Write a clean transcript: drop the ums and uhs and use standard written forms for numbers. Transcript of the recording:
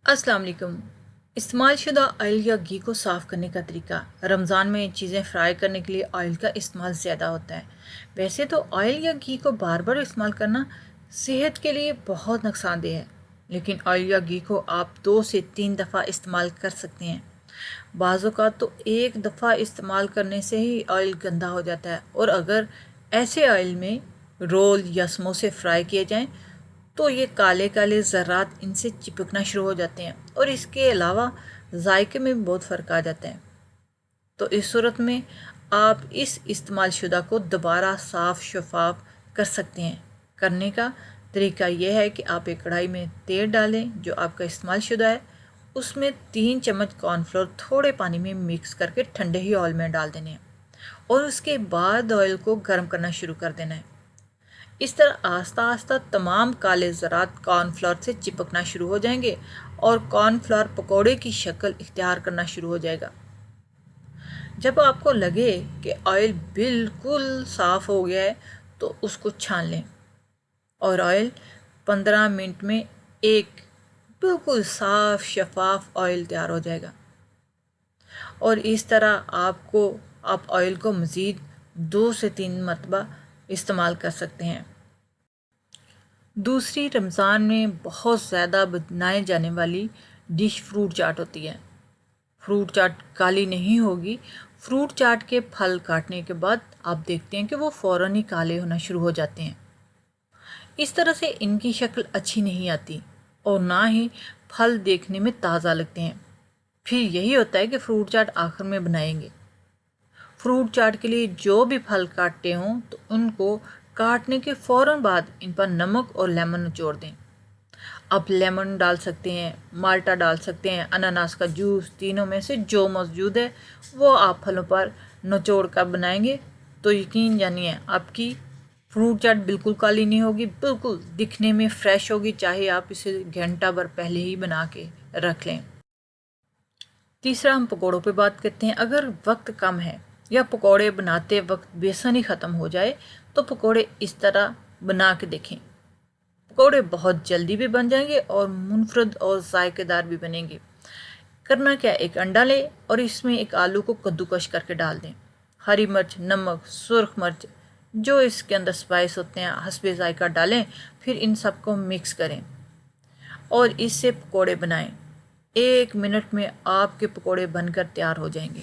अस्सलाम वालेकुम। इस्तेमालशुदा ऑयल या घी को साफ़ करने का तरीका। रमज़ान में चीज़ें फ्राई करने के लिए ऑयल का इस्तेमाल ज़्यादा होता है। वैसे तो ऑयल या घी को बार बार इस्तेमाल करना सेहत के लिए बहुत नुकसानदेह है, लेकिन ऑयल या घी को आप 2 से 3 दफ़ा इस्तेमाल कर सकते हैं। बाज़ औक़ात तो एक दफ़ा इस्तेमाल करने से ही ऑयल गंदा हो जाता है, और अगर ऐसे ऑयल में रोल या समोसे फ्राई किए जाएं तो ये काले काले ज़र्रात इनसे चिपकना शुरू हो जाते हैं, और इसके अलावा जायके में भी बहुत फ़र्क आ जाता है। तो इस सूरत में आप इस इस्तेमाल शुदा को दोबारा साफ़ शफाफ कर सकते हैं। करने का तरीका यह है कि आप एक कढ़ाई में तेल डालें जो आपका इस्तेमाल शुदा है, उसमें 3 चम्मच कॉर्नफ्लोर थोड़े पानी में मिक्स करके ठंडे ही ऑयल में डाल देने हैं, और उसके बाद ऑयल को गर्म करना शुरू कर देना है। इस तरह आस्ता आस्ता तमाम काले ज़रात कॉर्नफ्लोर से चिपकना शुरू हो जाएंगे और कॉर्नफ्लोर पकोड़े की शक्ल इख्तियार करना शुरू हो जाएगा। जब आपको लगे कि ऑयल बिल्कुल साफ़ हो गया है तो उसको छान लें, और ऑयल 15 मिनट में एक बिल्कुल साफ़ शफाफ ऑयल तैयार हो जाएगा। और इस तरह आप ऑयल को मज़ीद 2 से 3 मरतबा इस्तेमाल कर सकते हैं। दूसरी रमज़ान में बहुत ज़्यादा बनाए जाने वाली डिश फ्रूट चाट होती है। फ्रूट चाट काली नहीं होगी। फ्रूट चाट के फल काटने के बाद आप देखते हैं कि वो फ़ौरन ही काले होना शुरू हो जाते हैं। इस तरह से इनकी शक्ल अच्छी नहीं आती, और ना ही फल देखने में ताज़ा लगते हैं। फिर यही होता है कि फ्रूट चाट आखिर में बनाएंगे। फ्रूट चाट के लिए जो भी फल काटते हों तो उनको काटने के फ़ौरन बाद इन पर नमक और लेमन निचोड़ दें। आप लेमन डाल सकते हैं, माल्टा डाल सकते हैं, अनानास का जूस, तीनों में से जो मौजूद है वो आप फलों पर निचोड़ कर बनाएंगे तो यकीन जानिए आपकी फ्रूट चाट बिल्कुल काली नहीं होगी, बिल्कुल दिखने में फ़्रेश होगी, चाहे आप इसे घंटा भर पहले ही बना के रख लें। तीसरा हम पकौड़ों पे बात करते हैं। अगर वक्त कम है या पकौड़े बनाते वक्त बेसन ही ख़त्म हो जाए तो पकौड़े इस तरह बना के देखें। पकौड़े बहुत जल्दी भी बन जाएंगे और मुनफरद और जायकेदार भी बनेंगे। करना क्या, एक अंडा लें और इसमें एक आलू को कद्दूकश करके डाल दें। हरी मिर्च, नमक, सुर्ख मिर्च, जो इसके अंदर स्पाइस होते हैं हस्बे जायका डालें। फिर इन सबको मिक्स करें और इससे पकौड़े बनाएं। 1 मिनट में आपके पकौड़े बनकर तैयार हो जाएंगे।